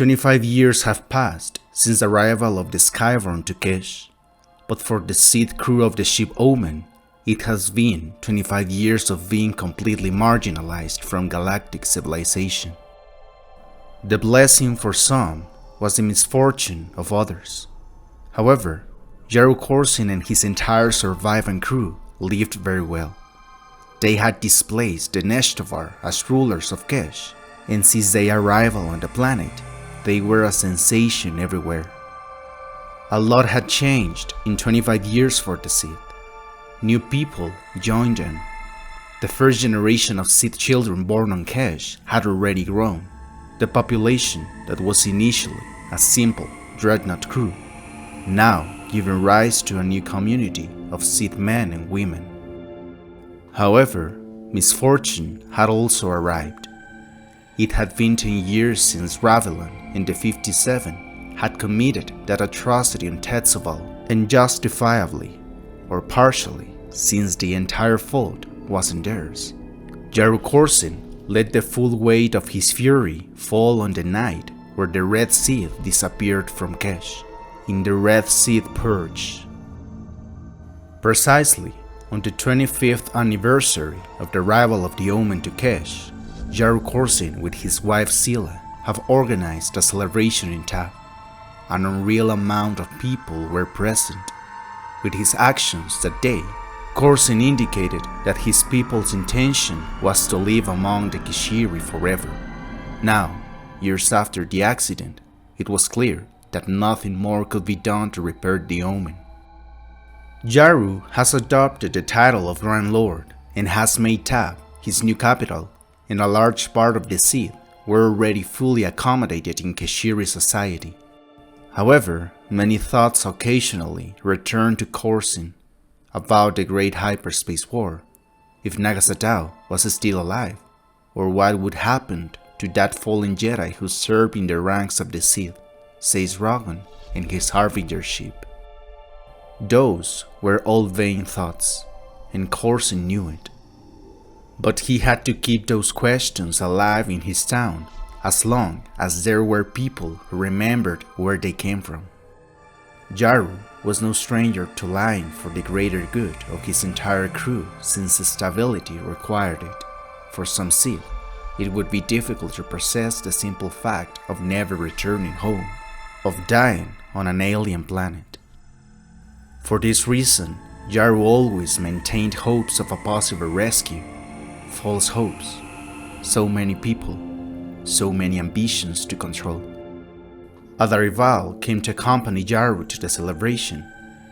25 years have passed since the arrival of the Skyborn to Kesh, but for the Sith crew of the ship Omen, it has been 25 years of being completely marginalized from galactic civilization. The blessing for some was the misfortune of others. However, Yaru Korsin and his entire surviving crew lived very well. They had displaced the Neshtovar as rulers of Kesh, and since their arrival on the planet, they were a sensation everywhere. A lot had changed in 25 years for the Sith. New people joined them. The first generation of Sith children born on Kesh had already grown. The population that was initially a simple dreadnought crew, now giving rise to a new community of Sith men and women. However, misfortune had also arrived. It had been 10 years since Ravelon in the 57 had committed that atrocity on Tetsuval, and justifiably, or partially, since the entire fault wasn't theirs. Yaru Korsin let the full weight of his fury fall on the night where the Red Sith disappeared from Kesh, in the Red Sith Purge. Precisely on the 25th anniversary of the arrival of the Omen to Kesh, Yaru Korsin with his wife Scylla have organized a celebration in Tab. An unreal amount of people were present. With his actions that day, Korsin indicated that his people's intention was to live among the Kishiri forever. Now, years after the accident, it was clear that nothing more could be done to repair the Omen. Yaru has adopted the title of Grand Lord and has made Tab his new capital, and a large part of the Sith were already fully accommodated in Kishiri society. However, many thoughts occasionally returned to Korsin about the Great Hyperspace War, if Nagasadao was still alive, or what would happen to that fallen Jedi who served in the ranks of the Sith, says Rogan in his Harbinger ship. Those were all vain thoughts, and Korsin knew it. But he had to keep those questions alive in his town as long as there were people who remembered where they came from. Yaru was no stranger to lying for the greater good of his entire crew, since stability required it. For some Sith, it would be difficult to process the simple fact of never returning home, of dying on an alien planet. For this reason, Yaru always maintained hopes of a possible rescue. False hopes. So many people, so many ambitions to control. Adarival came to accompany Yaru to the celebration.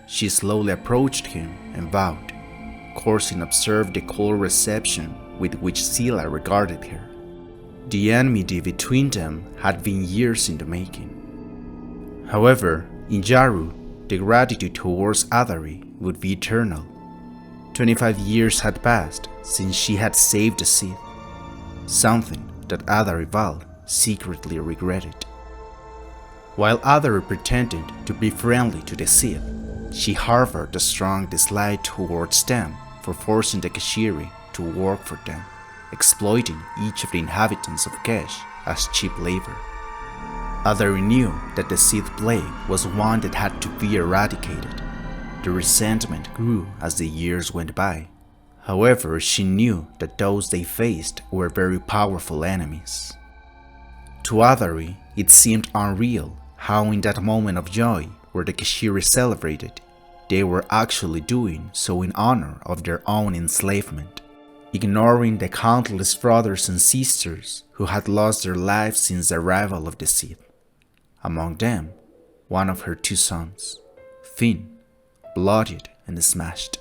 She slowly approached him and bowed. Korsin observed the cold reception with which Scylla regarded her. The enmity between them had been years in the making. However, in Yaru, the gratitude towards Adari would be eternal. 25 years had passed since she had saved the Sith, something that Adarival secretly regretted. While Adari pretended to be friendly to the Sith, she harbored a strong dislike towards them for forcing the Kishiri to work for them, exploiting each of the inhabitants of Kesh as cheap labor. Adari knew that the Sith plague was one that had to be eradicated. The resentment grew as the years went by. However, she knew that those they faced were very powerful enemies. To Adari, it seemed unreal how in that moment of joy where the Kishiri celebrated, they were actually doing so in honor of their own enslavement, ignoring the countless brothers and sisters who had lost their lives since the arrival of the Sith. Among them, one of her two sons, Finn, bloodied and smashed.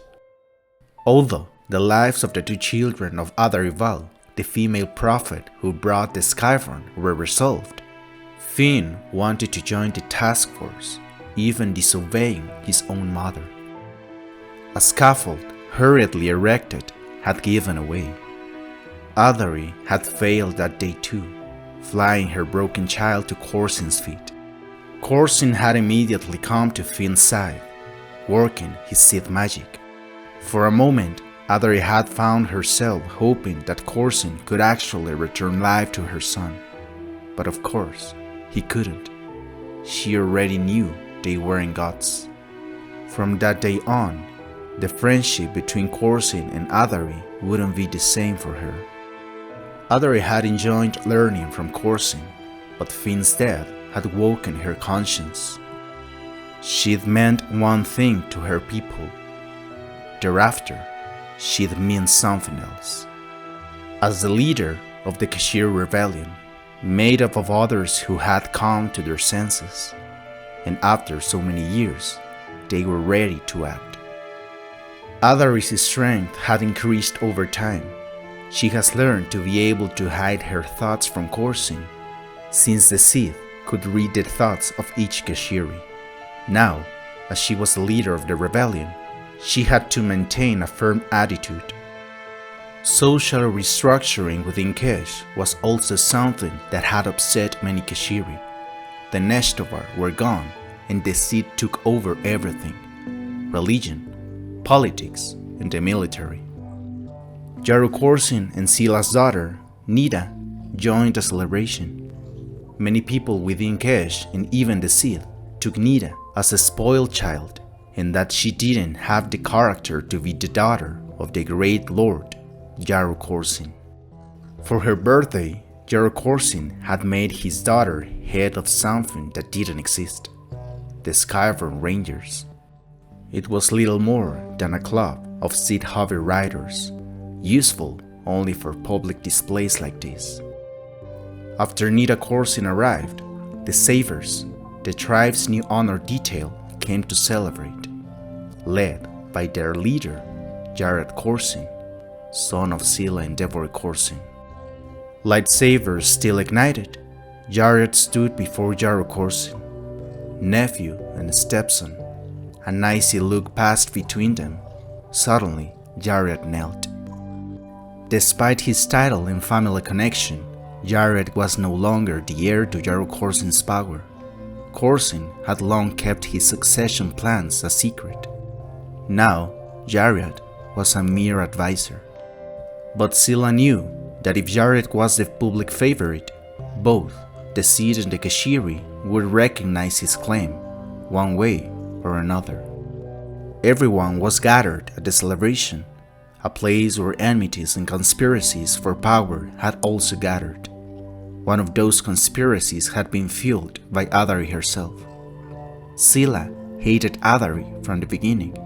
Although the lives of the two children of Adarival, the female prophet who brought the Skyborn, were resolved, Finn wanted to join the task force, even disobeying his own mother. A scaffold hurriedly erected had given away. Adari had failed that day too, flying her broken child to Korsin's feet. Korsin had immediately come to Finn's side, working his Sith magic. For a moment, Adari had found herself hoping that Korsin could actually return life to her son. But of course, he couldn't. She already knew they weren't gods. From that day on, the friendship between Korsin and Adari wouldn't be the same for her. Adari had enjoyed learning from Korsin, but Finn's death had woken her conscience. She'd meant one thing to her people. Thereafter, she'd mean something else. As the leader of the Kashir rebellion, made up of others who had come to their senses, and after so many years, they were ready to act. Adari's strength had increased over time. She has learned to be able to hide her thoughts from Korsin, since the Sith could read the thoughts of each Kashiri. Now, as she was the leader of the rebellion, she had to maintain a firm attitude. Social restructuring within Kesh was also something that had upset many Kashiri. The Neshtovar were gone, and the Sith took over everything: religion, politics, and the military. Yaru Korsin and Sila's daughter, Nida, joined the celebration. Many people within Kesh and even the Sith took Nida as a spoiled child, and that she didn't have the character to be the daughter of the great lord, Yaru Korsin. For her birthday, Yaru Korsin had made his daughter head of something that didn't exist: the Skyrim Rangers. It was little more than a club of Sith hobby riders, useful only for public displays like this. After Nida Korsin arrived, the Savers, the tribe's new honor detail, came to celebrate, led by their leader, Yaru Korsin, son of Sila and Yaru Korsin. Lightsabers still ignited, Yaru stood before Yaru Korsin, nephew and stepson. An icy look passed between them. Suddenly, Yaru knelt. Despite his title and family connection, Yaru was no longer the heir to Yaru Korsin's power. Korsin had long kept his succession plans a secret. Now, Yaru was a mere advisor. But Sila knew that if Yaru was the public favorite, both the Sith and the Kashiri would recognize his claim, one way or another. Everyone was gathered at the celebration, a place where enmities and conspiracies for power had also gathered. One of those conspiracies had been fueled by Adari herself. Sila hated Adari from the beginning.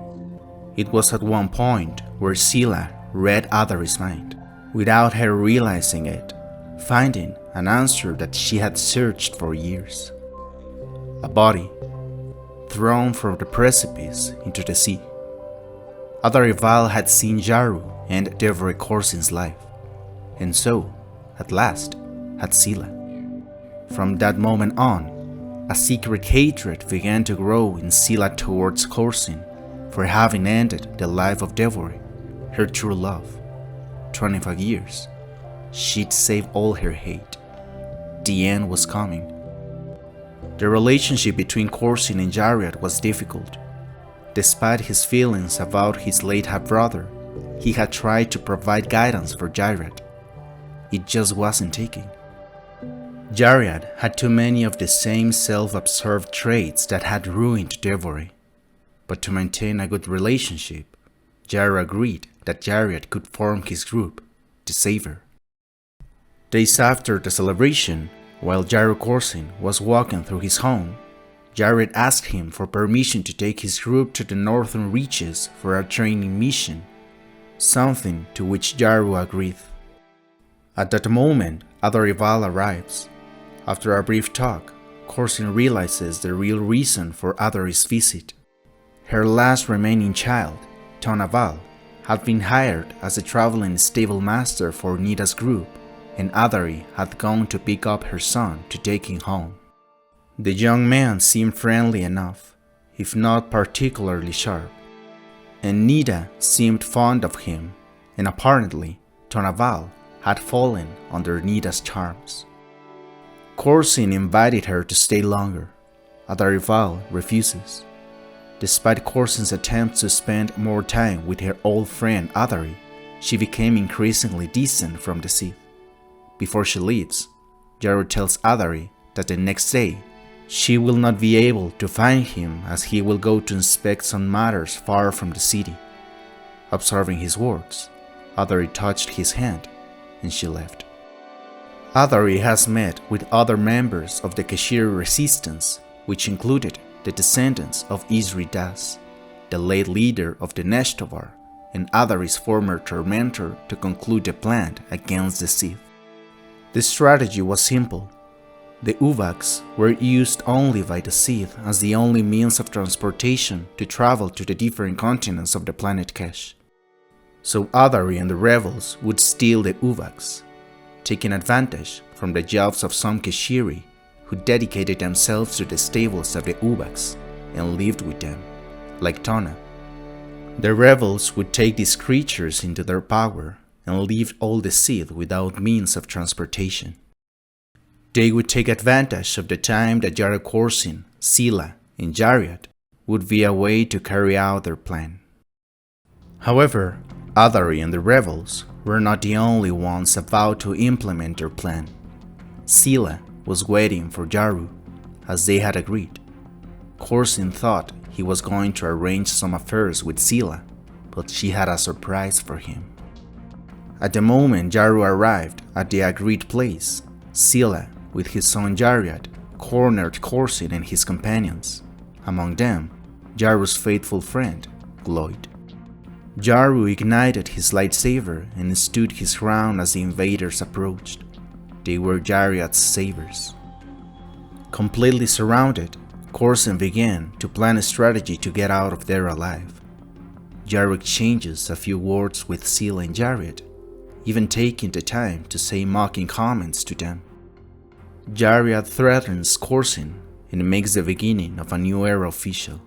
It was at one point where Sila read Adari's mind, without her realizing it, finding an answer that she had searched for years. A body thrown from the precipice into the sea. Adari Val had seen Yaru and Yaru Korsin's life, and so, at last, had Sila. From that moment on, a secret hatred began to grow in Sila towards Korsin for having ended the life of Yaru, her true love. 25 years, she'd save all her hate. The end was coming. The relationship between Korsin and Yaru was difficult. Despite his feelings about his late half-brother, he had tried to provide guidance for Yaru. It just wasn't taking. Yaru had too many of the same self-absorbed traits that had ruined Yaru. But to maintain a good relationship, Yaru agreed that Yaru could form his group, the Saver. Days after the celebration, while Yaru Korsin was walking through his home, Yaru asked him for permission to take his group to the northern reaches for a training mission, something to which Yaru agreed. At that moment, Adari Val arrives. After a brief talk, Korsin realizes the real reason for Adari's visit. Her last remaining child, Tonaval, had been hired as a traveling stable master for Nida's group, and Adari had gone to pick up her son to take him home. The young man seemed friendly enough, if not particularly sharp, and Nida seemed fond of him, and apparently Tonaval had fallen under Nida's charms. Korsin invited her to stay longer. Adari Val refuses. Despite Korsin's attempts to spend more time with her old friend Adari, she became increasingly distant from the Sith. Before she leaves, Yaru tells Adari that the next day she will not be able to find him as he will go to inspect some matters far from the city. Observing his words, Adari touched his hand and she left. Adari has met with other members of the Keshiri resistance, which included the descendants of Isri Das, the late leader of the Neshtovar, and Adari's former tormentor to conclude the plan against the Sith. The strategy was simple. The Uvaks were used only by the Sith as the only means of transportation to travel to the different continents of the planet Kesh. So Adari and the rebels would steal the Uvaks, taking advantage from the jobs of some Keshiri who dedicated themselves to the stables of the Uvaks and lived with them, like Tona. The rebels would take these creatures into their power and leave all the Sith without means of transportation. They would take advantage of the time that Yaru Korsin, Sila, and Jariat would be away to carry out their plan. However, Adari and the rebels were not the only ones about to implement their plan. Sila was waiting for Yaru, as they had agreed. Korsin thought he was going to arrange some affairs with Sila, but she had a surprise for him. At the moment Yaru arrived at the agreed place, Sila, with his son Jariat, cornered Korsin and his companions, among them Yaru's faithful friend, Gloyd. Yaru ignited his lightsaber and stood his ground as the invaders approached. They were Jariat's sabers. Completely surrounded, Korsin began to plan a strategy to get out of there alive. Yaru exchanges a few words with Sila and Jariat, even taking the time to say mocking comments to them. Jariat threatens Korsin and makes the beginning of a new era official,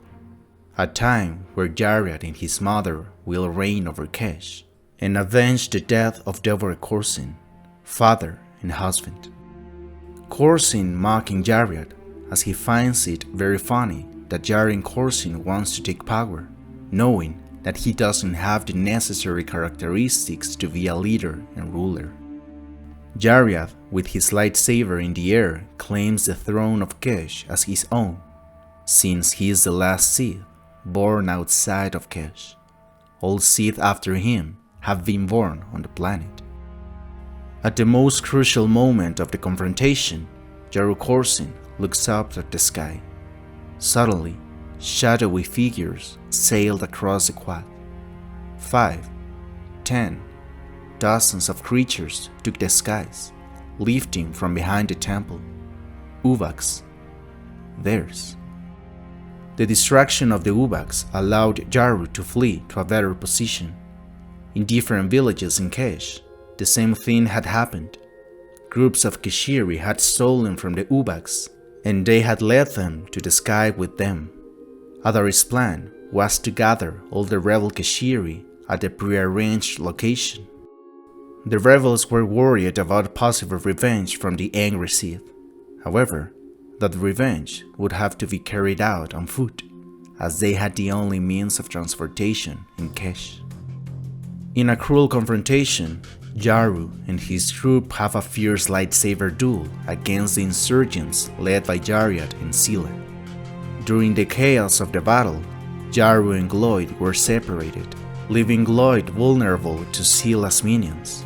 a time where Jariat and his mother will reign over Kesh and avenge the death of Yaru Korsin, father and husband. Korsin mocking Jariat as he finds it very funny that Yaru Korsin wants to take power, knowing that he doesn't have the necessary characteristics to be a leader and ruler. Jariat, with his lightsaber in the air, claims the throne of Kesh as his own, since he is the last Sith born outside of Kesh. All Sith after him have been born on the planet. At the most crucial moment of the confrontation, Yaru Korsin looks up at the sky. Suddenly, shadowy figures sailed across the quad. 5, 10, dozens of creatures took the skies, lifting from behind the temple. Uvaks, theirs. The distraction of the Uvaks allowed Yaru to flee to a better position. In different villages in Kesh, the same thing had happened. Groups of Keshiri had stolen from the Uvaks, and they had led them to the sky with them. Adari's plan was to gather all the rebel Keshiri at the prearranged location. The rebels were worried about possible revenge from the angry Sith. However, that revenge would have to be carried out on foot, as they had the only means of transportation in Kesh. In a cruel confrontation, Yaru and his group have a fierce lightsaber duel against the insurgents led by Jariat and Sila. During the chaos of the battle, Yaru and Gloyd were separated, leaving Gloyd vulnerable to Sila's minions.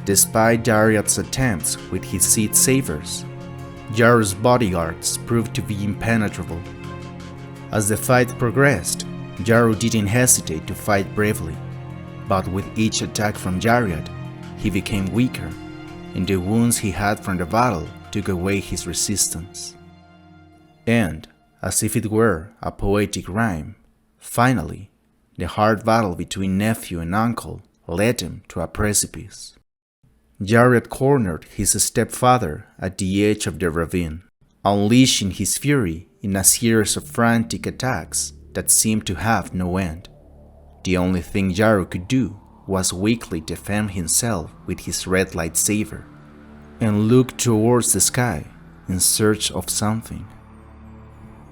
Despite Jariat's attempts with his Sith sabers, Yaru's bodyguards proved to be impenetrable. As the fight progressed, Yaru didn't hesitate to fight bravely, but with each attack from Jariat, he became weaker, and the wounds he had from the battle took away his resistance. And, as if it were a poetic rhyme, finally, the hard battle between nephew and uncle led him to a precipice. Jariat cornered his stepfather at the edge of the ravine, unleashing his fury in a series of frantic attacks that seemed to have no end. The only thing Yaru could do was weakly defend himself with his red lightsaber and look towards the sky in search of something.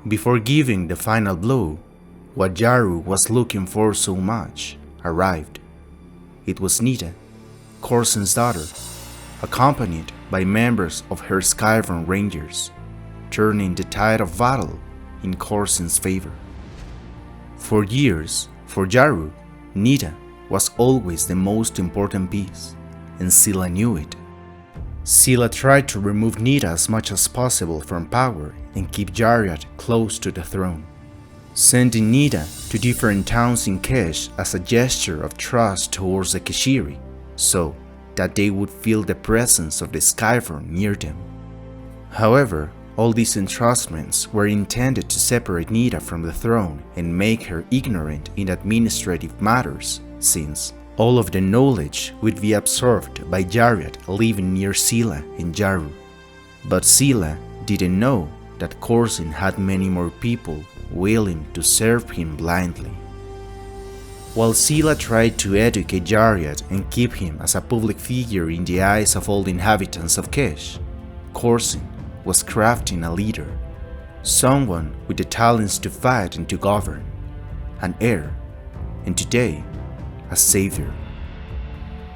Before giving the final blow, what Yaru was looking for so much arrived. It was Nita, Korsin's daughter, accompanied by members of her Skyrim Rangers, turning the tide of battle in Korsin's favor. For years, for Yaru, Nida was always the most important piece, and Scylla knew it. Scylla tried to remove Nida as much as possible from power and keep Jariat close to the throne, sending Nida to different towns in Kesh as a gesture of trust towards the Keshiri, so that they would feel the presence of the Skyform near them. However, all these entrustments were intended to separate Nida from the throne and make her ignorant in administrative matters, since all of the knowledge would be absorbed by Jariat living near Scylla and Yaru. But Scylla didn't know that Korsin had many more people willing to serve him blindly. While Scylla tried to educate Jariat and keep him as a public figure in the eyes of all the inhabitants of Kesh, Korsin was crafting a leader, someone with the talents to fight and to govern, an heir, and today, a savior.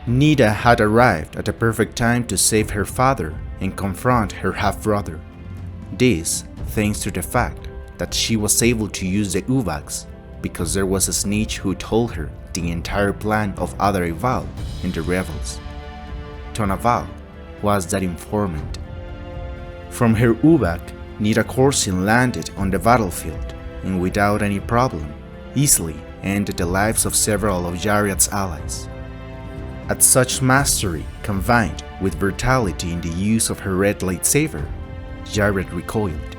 Nida had arrived at the perfect time to save her father and confront her half-brother. This thanks to the fact that she was able to use the Uvax because there was a snitch who told her the entire plan of Adarival and the rebels. Tonaval was that informant. From her Uvak, Nida Korsin landed on the battlefield and without any problem, easily ended the lives of several of Jariat's allies. At such mastery combined with brutality in the use of her red lightsaber, Jariat recoiled.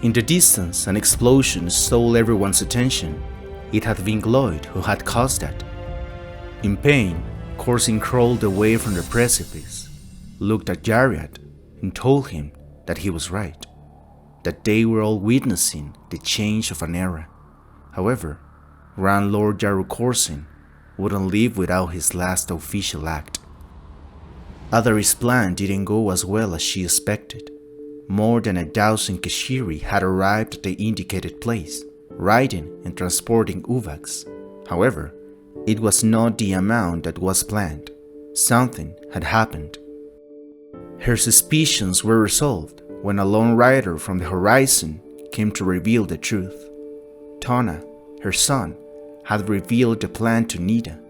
In the distance, an explosion stole everyone's attention. It had been Gloyd who had caused that. In pain, Korsin crawled away from the precipice, looked at Jariat, and told him that he was right, that they were all witnessing the change of an era. However, Grand Lord Yaru Korsin wouldn't leave without his last official act. Adari's plan didn't go as well as she expected. More than 1,000 Keshiri had arrived at the indicated place, riding and transporting Uvax. However, it was not the amount that was planned. Something had happened. Her suspicions were resolved when a lone rider from the horizon came to reveal the truth. Tona, her son, had revealed the plan to Nida.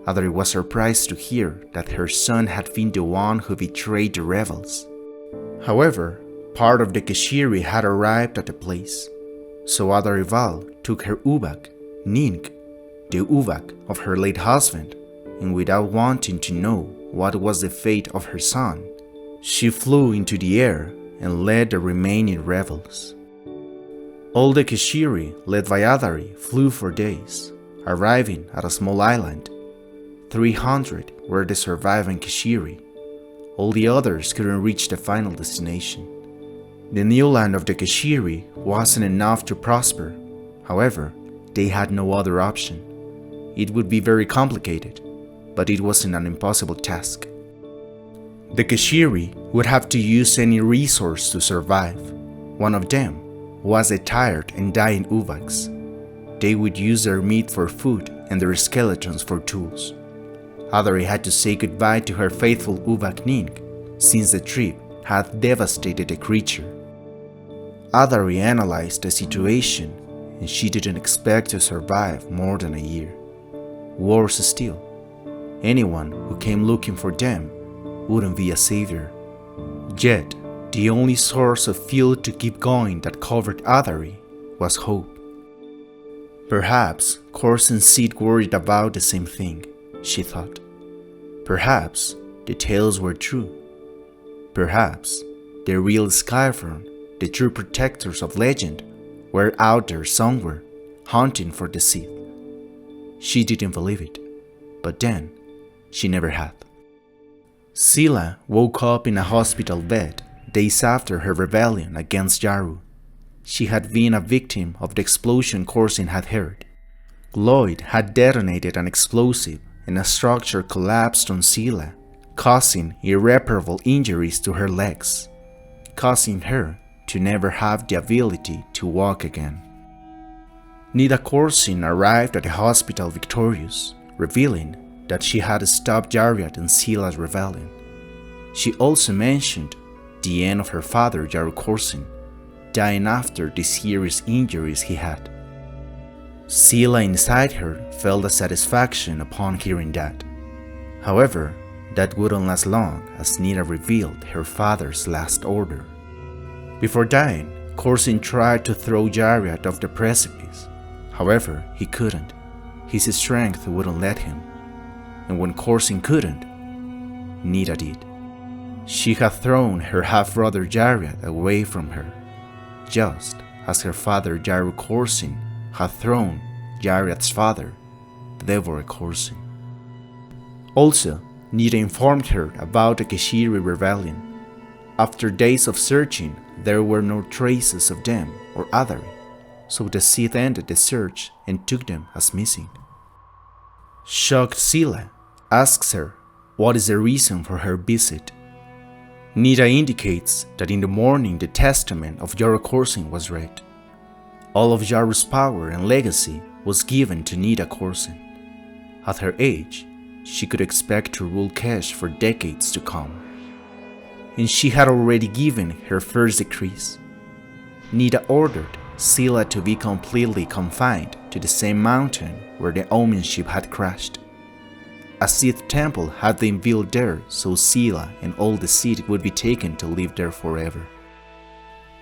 Adari was surprised to hear that her son had been the one who betrayed the rebels. However, part of the Keshiri had arrived at the place, so Adarival took her Uvak, Ning, the Uvak of her late husband, and without wanting to know what was the fate of her son, she flew into the air and led the remaining rebels. All the Keshiri, led by Adari, flew for days, arriving at a small island. 300 were the surviving Keshiri. All the others couldn't reach the final destination. The new land of the Keshiri wasn't enough to prosper. However, they had no other option. It would be very complicated, but it wasn't an impossible task. The Keshiri would have to use any resource to survive. One of them was the tired and dying Uvax. They would use their meat for food and their skeletons for tools. Adari had to say goodbye to her faithful Uvak Ning, since the trip had devastated the creature. Adari analyzed the situation, and she didn't expect to survive more than a year. Worse still, anyone who came looking for them wouldn't be a savior. Yet, the only source of fuel to keep going that covered Adari was hope. Perhaps Korsin's Sith worried about the same thing, she thought. Perhaps the tales were true. Perhaps the real Skyform, the true protectors of legend, were out there somewhere, hunting for the Sith. She didn't believe it, but then she never had. Scylla woke up in a hospital bed days after her rebellion against Yaru. She had been a victim of the explosion Korsin had heard. Gloyd had detonated an explosive and a structure collapsed on Scylla, causing irreparable injuries to her legs, causing her to never have the ability to walk again. Nida Korsin arrived at the hospital victorious, revealing that she had stopped Jariat and Scylla's rebellion. She also mentioned the end of her father, Yaru Korsin, dying after the serious injuries he had. Scylla inside her felt a satisfaction upon hearing that. However, that wouldn't last long as Nita revealed her father's last order. Before dying, Korsin tried to throw Jared off the precipice. However, he couldn't. His strength wouldn't let him. And when Korsin couldn't, Nita did. She had thrown her half-brother Jared away from her, just as her father Yaru Korsin had thrown Jared's father, Yaru Korsin. Also, Nita informed her about the Keshiri rebellion. After days of searching, there were no traces of them or Adari, so the Sith ended the search and took them as missing. Shocked Scylla asks her what is the reason for her visit. Nita indicates that in the morning the testament of Yaru Korsin was read. All of Yaru's power and legacy was given to Nita Korsin. At her age, she could expect to rule Kesh for decades to come. And she had already given her first decrees. Nita ordered Scylla to be completely confined to the same mountain where the Omen ship had crashed. A Sith temple had been built there so Scylla and all the Sith would be taken to live there forever.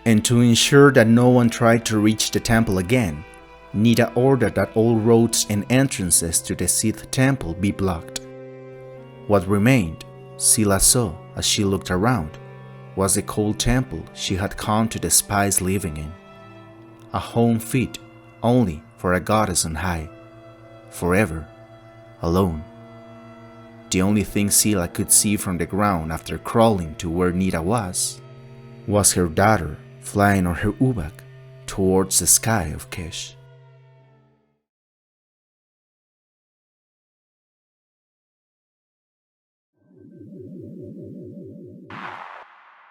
And to ensure that no one tried to reach the temple again, Nita ordered that all roads and entrances to the Sith temple be blocked. What remained, Scylla saw as she looked around, was the cold temple she had come to despise living in. A home fit only for a goddess on high, forever, alone. The only thing Scylla could see from the ground after crawling to where Nita was her daughter flying on her ubak towards the sky of Kesh.